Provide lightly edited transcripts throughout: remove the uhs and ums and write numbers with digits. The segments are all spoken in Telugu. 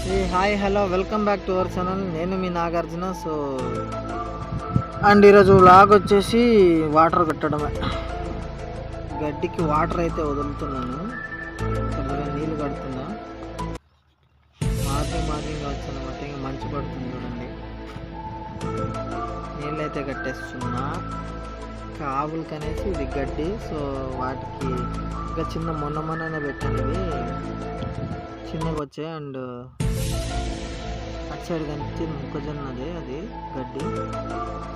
Hi hello welcome back to our channel. నేను మీ నాగార్జున. అండ్ ఈరోజు వ్లాగ్ వచ్చేసి వాటర్ కట్టడమే. గడ్డికి వాటర్ అయితే వదులుతున్నాను. కొద్దిగా నీళ్ళు కడుతున్నా. మార్నింగ్ వచ్చానమాట. ఇంకా మంచు పడుతుంది చూడండి. నీళ్ళు అయితే కట్టేస్తున్నా. ఆవులకి అనేసి ఇది గడ్డి. సో వాటికి ఇంకా చిన్న మొన్ననే పెట్టాను. ఇవి చిన్నగా వచ్చాయి. అండ్ అటు సైడ్ కనిపించేది మొక్కజొన్నది, అది గడ్డి.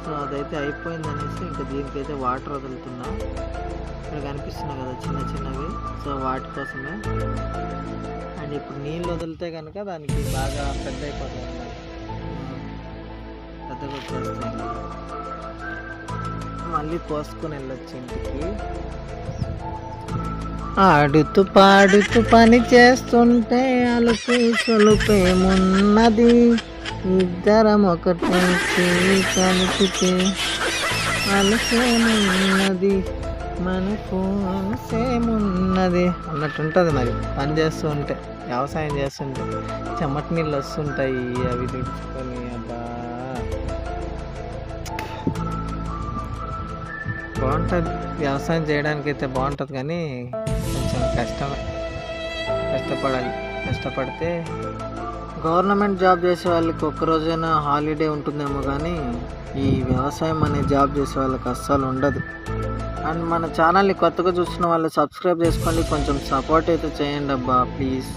సో అదైతే అయిపోయింది అనేసి ఇంకా దీనికైతే వాటర్ వదులుతున్నా. ఇక్కడ కనిపిస్తున్నాయి కదా చిన్నవి. సో వాటి కోసమే. అండ్ ఇప్పుడు నీళ్ళు వదిలితే కనుక దానికి బాగా పెద్ద అయిపోతుంది, పెద్దగా వచ్చేస్తాయి. మళ్ళీ పోసుకొని వెళ్ళొచ్చు ఇంటికి. ఆడుతూ పాడుతూ పని చేస్తుంటే అలుపు సొలుపేమున్నది, ఇద్దరం ఒకటి కలిపితే అలసేమున్నది, మనకు అలసేమున్నది అన్నట్టుంటుంది. మరి పని చేస్తూ ఉంటే, వ్యవసాయం చేస్తుంటే చెమట నీళ్ళు వస్తుంటాయి. అవి తుడుచుకొని అబ్బా బాగుంటుంది. వ్యవసాయం చేయడానికి అయితే బాగుంటుంది, కానీ కొంచెం కష్టపడాలి. కష్టపడితే గవర్నమెంట్ జాబ్ చేసే వాళ్ళకి ఒక్కరోజైనా హాలిడే ఉంటుందేమో, కానీ ఈ వ్యవసాయం అనే జాబ్ చేసే వాళ్ళకి అస్సలు ఉండదు. అండ్ మన ఛానల్ని కొత్తగా చూస్తున్న వాళ్ళు సబ్స్క్రైబ్ చేసుకోండి. కొంచెం సపోర్ట్ అయితే చేయండి అబ్బా ప్లీజ్.